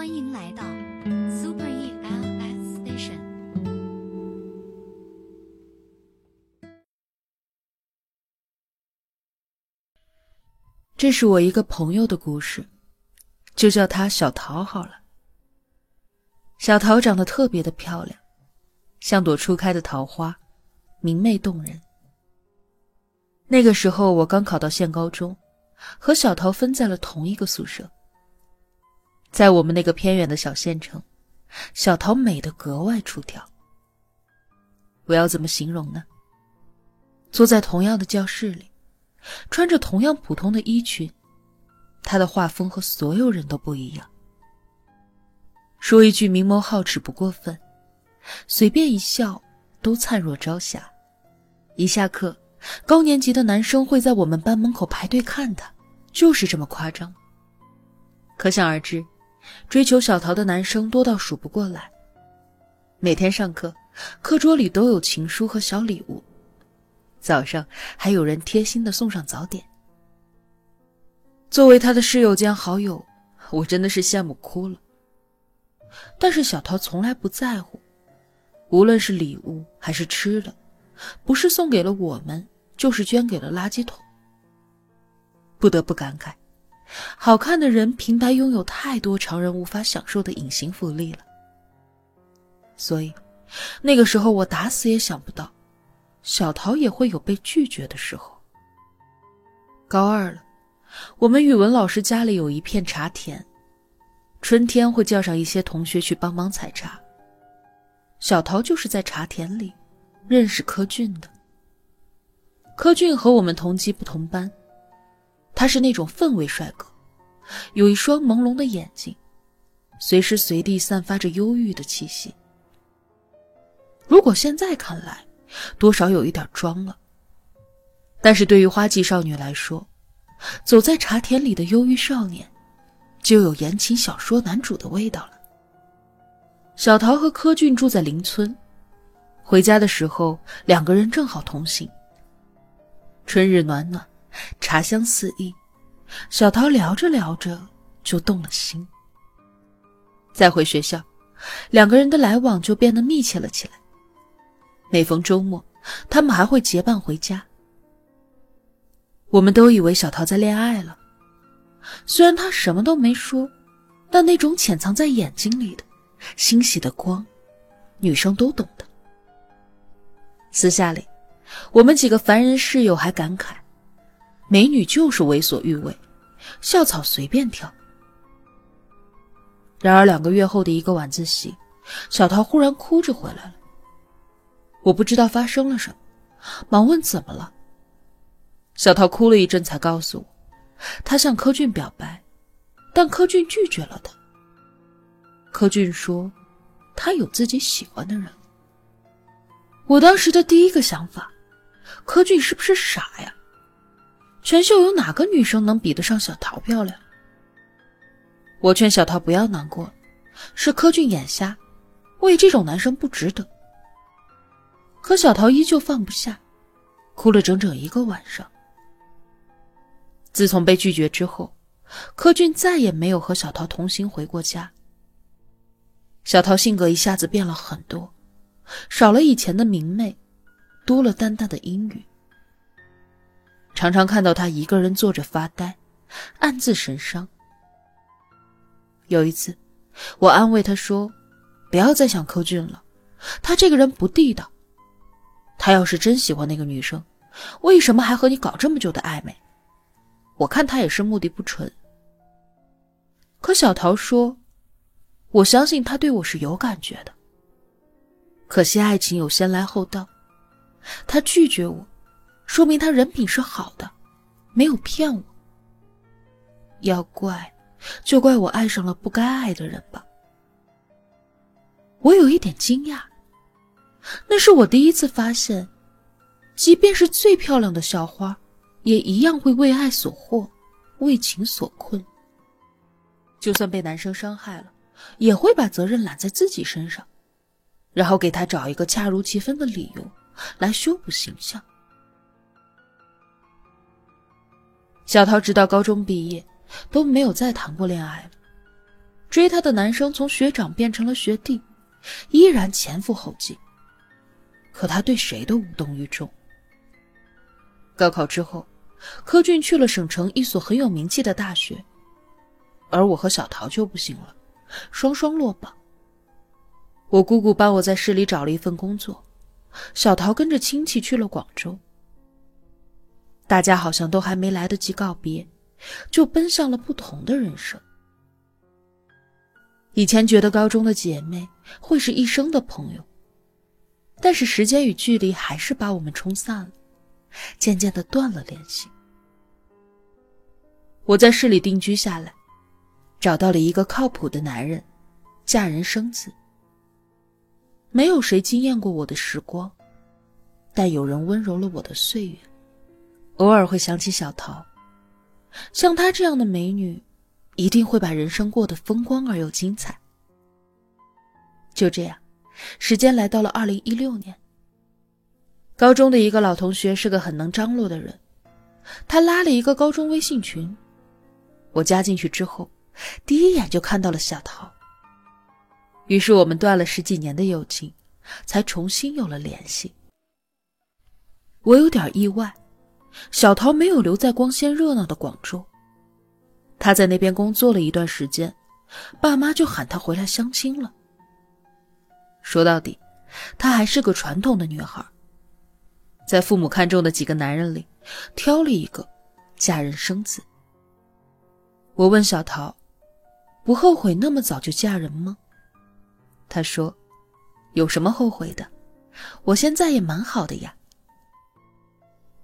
欢迎来到 Super ELS Station。这是我一个朋友的故事，就叫她小桃好了。小桃长得特别的漂亮，像朵初开的桃花，明媚动人。那个时候我刚考到县高中，和小桃分在了同一个宿舍。在我们那个偏远的小县城，小桃美得格外出挑。我要怎么形容呢？坐在同样的教室里，穿着同样普通的衣裙，她的画风和所有人都不一样。说一句明眸皓齿不过分，随便一笑都灿若朝霞。一下课，高年级的男生会在我们班门口排队看她，就是这么夸张。可想而知，追求小桃的男生多到数不过来。每天上课，课桌里都有情书和小礼物，早上还有人贴心地送上早点。作为他的室友兼好友，我真的是羡慕哭了。但是小桃从来不在乎，无论是礼物还是吃的，不是送给了我们，就是捐给了垃圾桶。不得不感慨，好看的人平白拥有太多常人无法享受的隐形福利了。所以那个时候我打死也想不到，小桃也会有被拒绝的时候。高二了，我们语文老师家里有一片茶田，春天会叫上一些同学去帮忙采茶。小桃就是在茶田里认识柯俊的。柯俊和我们同级不同班，他是那种氛围帅哥，有一双朦胧的眼睛，随时随地散发着忧郁的气息。如果现在看来，多少有一点装了。但是对于花季少女来说，走在茶田里的忧郁少年，就有言情小说男主的味道了。小桃和柯俊住在邻村，回家的时候两个人正好同行。春日暖暖，茶香四溢，小桃聊着聊着就动了心。再回学校，两个人的来往就变得密切了起来。每逢周末，他们还会结伴回家。我们都以为小桃在恋爱了，虽然她什么都没说，但那种潜藏在眼睛里的欣喜的光，女生都懂的。私下里，我们几个凡人室友还感慨，美女就是为所欲为，校草随便挑。然而2个月后的一个晚自习，小桃忽然哭着回来了。我不知道发生了什么，忙问怎么了。小桃哭了一阵才告诉我，她向柯俊表白，但柯俊拒绝了她。柯俊说他有自己喜欢的人。我当时的第一个想法，柯俊是不是傻呀？全校有哪个女生能比得上小桃漂亮？我劝小桃不要难过，是柯俊眼瞎，为这种男生不值得。可小桃依旧放不下，哭了整整1个晚上。自从被拒绝之后，柯俊再也没有和小桃同行回过家。小桃性格一下子变了很多，少了以前的明媚，多了淡淡的阴郁。常常看到她一个人坐着发呆，暗自神伤。有一次，我安慰她说，不要再想柯俊了，他这个人不地道。他要是真喜欢那个女生，为什么还和你搞这么久的暧昧？我看他也是目的不纯。可小桃说，我相信他对我是有感觉的，可惜爱情有先来后到，他拒绝我，说明他人品是好的，没有骗我。要怪就怪我爱上了不该爱的人吧。我有一点惊讶，那是我第一次发现，即便是最漂亮的校花，也一样会为爱所惑，为情所困。就算被男生伤害了，也会把责任揽在自己身上，然后给他找一个恰如其分的理由来修补形象。小桃直到高中毕业都没有再谈过恋爱了。追她的男生从学长变成了学弟，依然前赴后继。可他对谁都无动于衷。高考之后，柯俊去了省城一所很有名气的大学，而我和小桃就不行了，双双落榜。我姑姑帮我在市里找了一份工作，小桃跟着亲戚去了广州。大家好像都还没来得及告别，就奔向了不同的人生。以前觉得高中的姐妹会是一生的朋友，但是时间与距离还是把我们冲散了，渐渐地断了联系。我在市里定居下来，找到了一个靠谱的男人，嫁人生子。没有谁惊艳过我的时光，但有人温柔了我的岁月。偶尔会想起小桃，像她这样的美女，一定会把人生过得风光而又精彩。就这样，时间来到了2016年。高中的一个老同学是个很能张罗的人，他拉了一个高中微信群，我加进去之后，第一眼就看到了小桃。于是我们断了10几年的友情，才重新有了联系。我有点意外，小桃没有留在光鲜热闹的广州，她在那边工作了一段时间，爸妈就喊她回来相亲了。说到底，她还是个传统的女孩，在父母看中的几个男人里挑了一个，嫁人生子。我问小桃，不后悔那么早就嫁人吗？她说，有什么后悔的，我现在也蛮好的呀。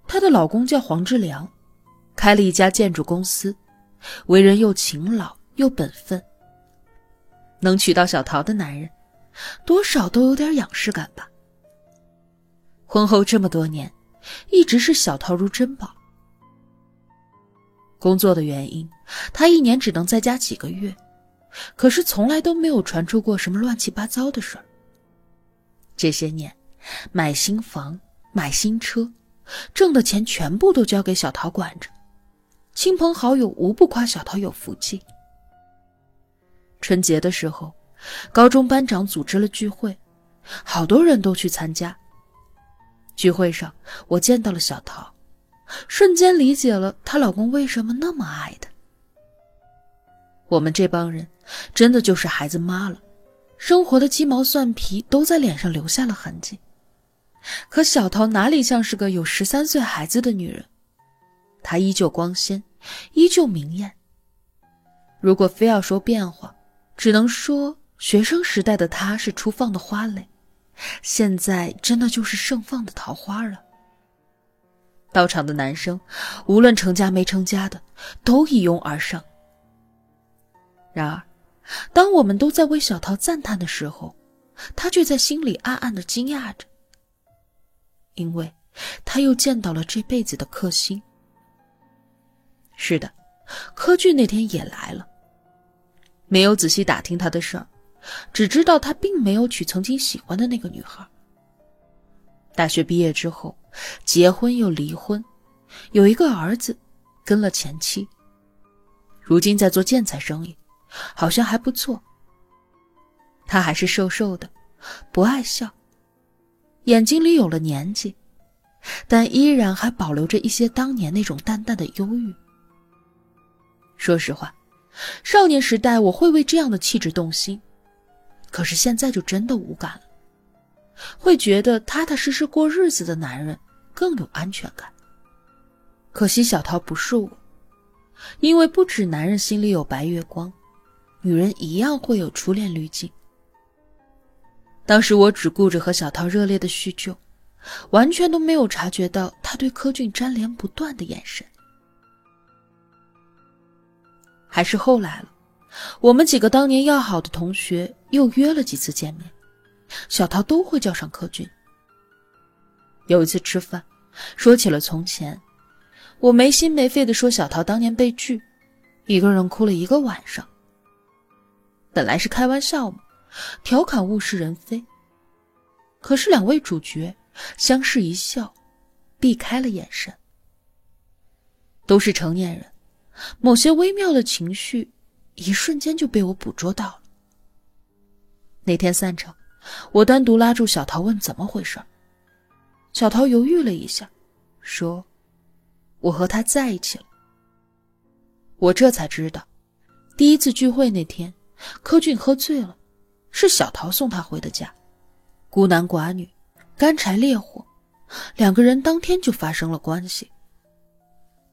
她的老公叫黄志良，开了一家建筑公司，为人又勤劳又本分。能娶到小桃的男人，多少都有点仰视感吧。婚后这么多年，一直是小桃如珍宝。工作的原因，她一年只能在家几个月，可是从来都没有传出过什么乱七八糟的事儿。这些年，买新房，买新车，挣的钱全部都交给小桃管着，亲朋好友无不夸小桃有福气。春节的时候，高中班长组织了聚会，好多人都去参加。聚会上，我见到了小桃，瞬间理解了她老公为什么那么爱她。我们这帮人真的就是孩子妈了，生活的鸡毛蒜皮都在脸上留下了痕迹。可小桃哪里像是个有13岁孩子的女人，她依旧光鲜，依旧明艳。如果非要说变化，只能说学生时代的她是初放的花蕾，现在真的就是盛放的桃花了。到场的男生，无论成家没成家的，都一拥而上。然而，当我们都在为小桃赞叹的时候，她却在心里暗暗地惊讶着，因为她又见到了这辈子的克星。是的，柯俊那天也来了，没有仔细打听他的事儿，只知道他并没有娶曾经喜欢的那个女孩。大学毕业之后，结婚又离婚，有一个儿子，跟了前妻，如今在做建材生意，好像还不错。他还是瘦瘦的，不爱笑，眼睛里有了年纪，但依然还保留着一些当年那种淡淡的忧郁。说实话，少年时代我会为这样的气质动心，可是现在就真的无感了，会觉得踏踏实实过日子的男人更有安全感。可惜小桃不是我，因为不止男人心里有白月光，女人一样会有初恋滤镜。当时我只顾着和小桃热烈的叙旧，完全都没有察觉到他对柯俊沾连不断的眼神。还是后来了，我们几个当年要好的同学又约了几次见面，小桃都会叫上柯俊。有一次吃饭，说起了从前，我没心没肺地说小桃当年被拒，一个人哭了1个晚上。本来是开玩笑嘛，调侃物是人非，可是两位主角相视一笑，避开了眼神。都是成年人，某些微妙的情绪一瞬间就被我捕捉到了。那天散场，我单独拉住小桃问怎么回事。小桃犹豫了一下，说我和他在一起了。我这才知道，第一次聚会那天，柯俊喝醉了，是小桃送他回的家。孤男寡女，干柴烈火，两个人当天就发生了关系。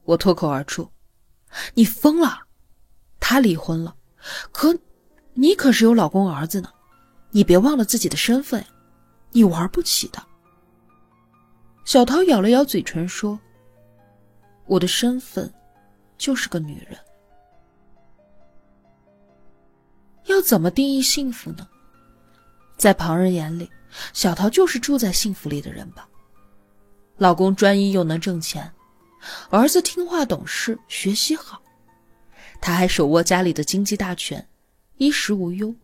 我脱口而出，你疯了，他离婚了，你可是有老公儿子呢，你别忘了自己的身份，你玩不起的。小桃咬了咬嘴唇说，我的身份就是个女人。要怎么定义幸福呢？在旁人眼里，小桃就是住在幸福里的人吧。老公专一又能挣钱，儿子听话懂事，学习好，她还手握家里的经济大权，衣食无忧，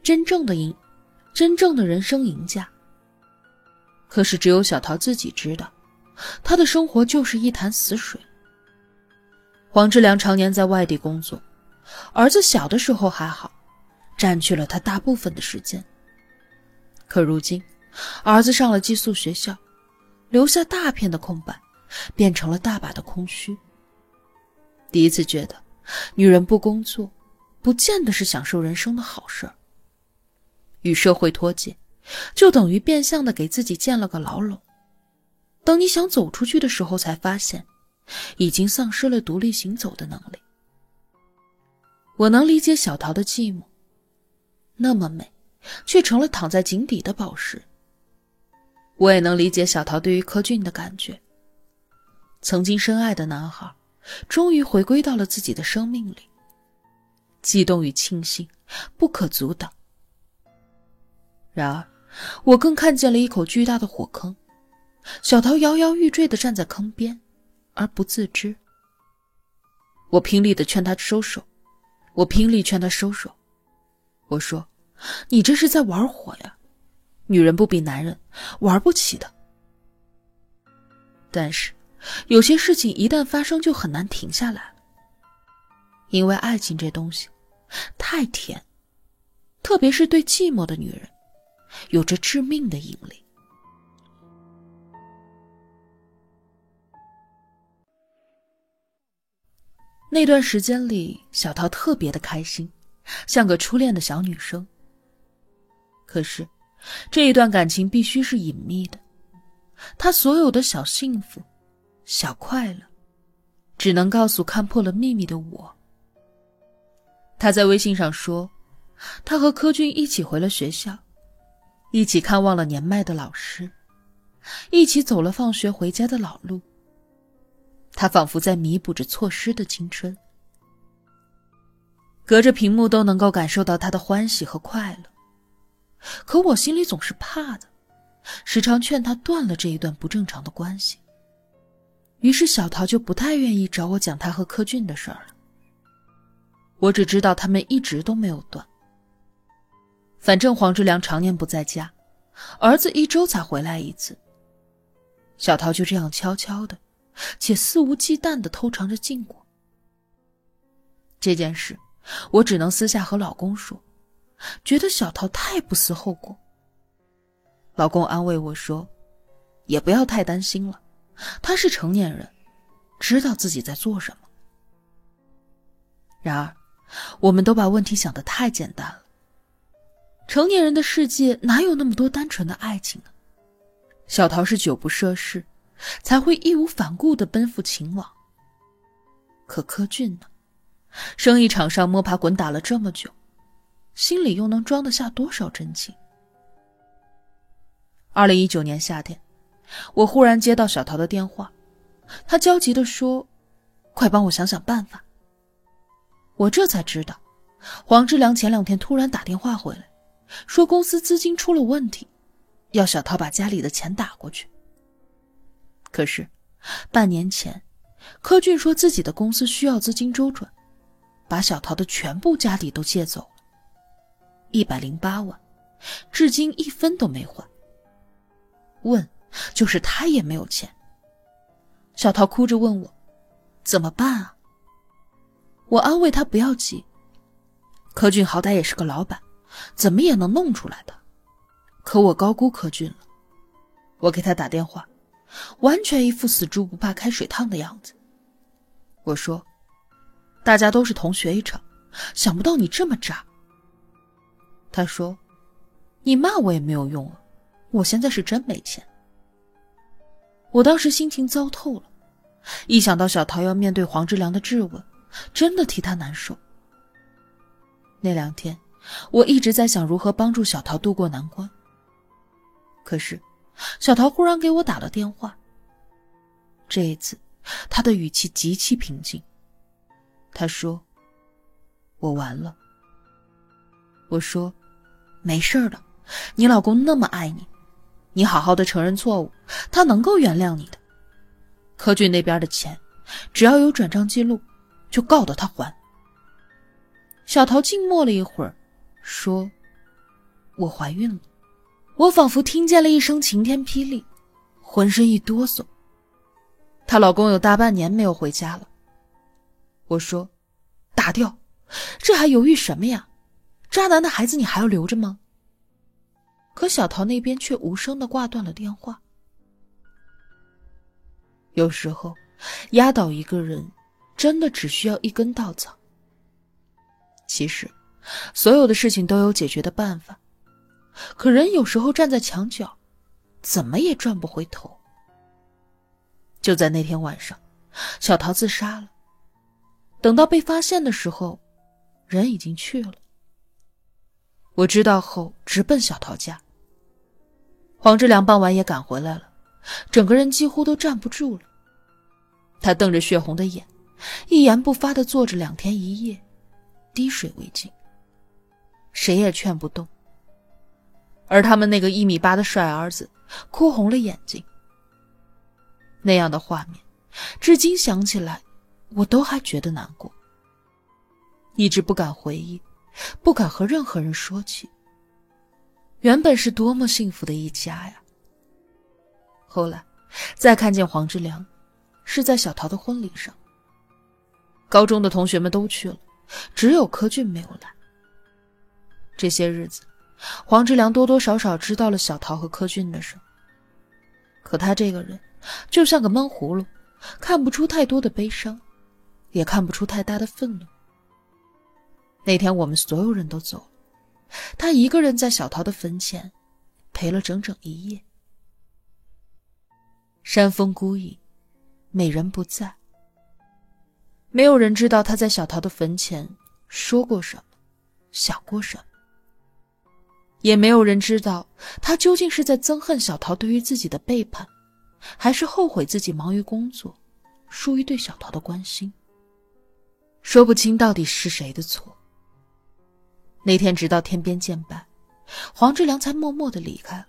真正的人生赢家。可是只有小桃自己知道，她的生活就是一潭死水。黄志良常年在外地工作，儿子小的时候还好，占据了他大部分的时间。可如今，儿子上了寄宿学校，留下大片的空白，变成了大把的空虚。第一次觉得，女人不工作，不见得是享受人生的好事儿。与社会脱节，就等于变相的给自己建了个牢笼。等你想走出去的时候，才发现，已经丧失了独立行走的能力。我能理解小桃的寂寞，那么美，却成了躺在井底的宝石。我也能理解小桃对于柯俊的感觉。曾经深爱的男孩，终于回归到了自己的生命里，激动与庆幸不可阻挡。然而，我更看见了一口巨大的火坑，小桃摇摇欲坠地站在坑边，而不自知。我拼力地劝他收手，我说，你这是在玩火呀，女人不比男人，玩不起的。但是，有些事情一旦发生就很难停下来了，因为爱情这东西太甜，特别是对寂寞的女人，有着致命的引力。那段时间里，小桃特别的开心，像个初恋的小女生。可是，这一段感情必须是隐秘的，她所有的小幸福、小快乐，只能告诉看破了秘密的我。她在微信上说，她和柯俊一起回了学校，一起看望了年迈的老师，一起走了放学回家的老路。他仿佛在弥补着错失的青春，隔着屏幕都能够感受到他的欢喜和快乐。可我心里总是怕的，时常劝他断了这一段不正常的关系。于是小桃就不太愿意找我讲他和柯俊的事儿了。我只知道他们一直都没有断。反正黄志良常年不在家，儿子1周才回来一次。小桃就这样悄悄的且肆无忌惮地偷尝着禁果。这件事我只能私下和老公说，觉得小桃太不思后果。老公安慰我说，也不要太担心了，他是成年人，知道自己在做什么。然而我们都把问题想得太简单了，成年人的世界哪有那么多单纯的爱情呢？小桃是久不涉世，才会义无反顾地奔赴情网。可柯俊呢？生意场上摸爬滚打了这么久，心里又能装得下多少真情？2019年夏天，我忽然接到小桃的电话，她焦急地说，快帮我想想办法。我这才知道，黄志良前2天突然打电话回来，说公司资金出了问题，要小桃把家里的钱打过去。可是半年前，柯俊说自己的公司需要资金周转，把小桃的全部家底都借走了，108万，至今1分都没还。问就是他也没有钱。小桃哭着问我怎么办啊？我安慰她不要急，柯俊好歹也是个老板，怎么也能弄出来的。可我高估柯俊了。我给他打电话，完全一副死猪不怕开水烫的样子。我说，大家都是同学一场，想不到你这么渣。他说，你骂我也没有用啊，我现在是真没钱。我当时心情糟透了，一想到小桃要面对黄之良的质问，真的替他难受。那2天我一直在想如何帮助小桃渡过难关。可是小桃忽然给我打了电话，这一次她的语气极其平静。她说，我完了。我说，没事的，你老公那么爱你，你好好的承认错误，他能够原谅你的。柯俊那边的钱只要有转账记录，就告到他还。小桃静默了一会儿，说，我怀孕了。我仿佛听见了一声晴天霹雳，浑身一哆嗦。她老公有大半年没有回家了。我说，打掉，这还犹豫什么呀？渣男的孩子你还要留着吗？可小桃那边却无声地挂断了电话。有时候压倒一个人真的只需要一根稻草。其实所有的事情都有解决的办法，可人有时候站在墙角，怎么也转不回头。就在那天晚上，小桃自杀了。等到被发现的时候，人已经去了。我知道后直奔小桃家。黄之良傍晚也赶回来了，整个人几乎都站不住了。他瞪着血红的眼，一言不发地坐着2天1夜，滴水未进，谁也劝不动。而他们那个1.8米的帅儿子哭红了眼睛。那样的画面至今想起来我都还觉得难过，一直不敢回忆，不敢和任何人说起。原本是多么幸福的一家呀。后来再看见黄之良，是在小桃的婚礼上。高中的同学们都去了，只有柯俊没有来。这些日子黄之良多多少少知道了小桃和柯俊的事，可他这个人就像个闷葫芦，看不出太多的悲伤，也看不出太大的愤怒。那天我们所有人都走了，他一个人在小桃的坟前陪了整整1夜。山风孤影，美人不在，没有人知道他在小桃的坟前说过什么，想过什么，也没有人知道他究竟是在憎恨小桃对于自己的背叛，还是后悔自己忙于工作，疏于对小桃的关心。说不清到底是谁的错。那天直到天边渐白，黄之良才默默地离开了。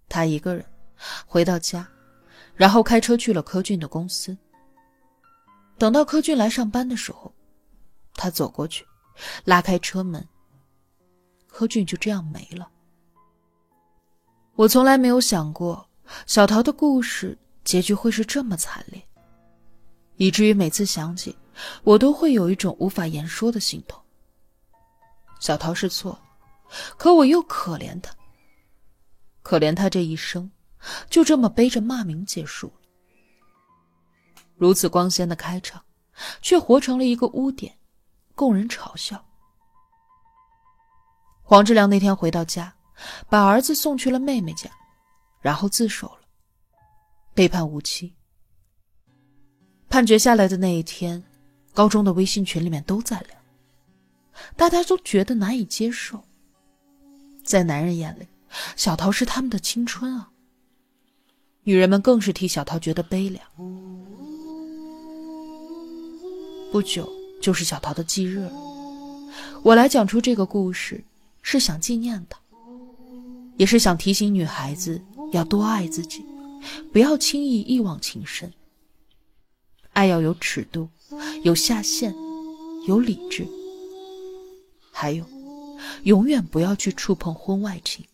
他一个人回到家，然后开车去了柯俊的公司。等到柯俊来上班的时候，他走过去拉开车门，柯俊就这样没了。我从来没有想过小桃的故事结局会是这么惨烈，以至于每次想起我都会有一种无法言说的心痛。小桃是错了，可我又可怜她，可怜她这一生就这么背着骂名结束了。如此光鲜的开场，却活成了一个污点，供人嘲笑。黄之良那天回到家，把儿子送去了妹妹家，然后自首了，被判无期。判决下来的那一天，高中的微信群里面都在聊，大家都觉得难以接受。在男人眼里，小桃是他们的青春啊，女人们更是替小桃觉得悲凉。不久就是小桃的忌日了，我来讲出这个故事是想纪念她，也是想提醒女孩子要多爱自己，不要轻易一往情深。爱要有尺度，有下限，有理智，还有永远不要去触碰婚外情。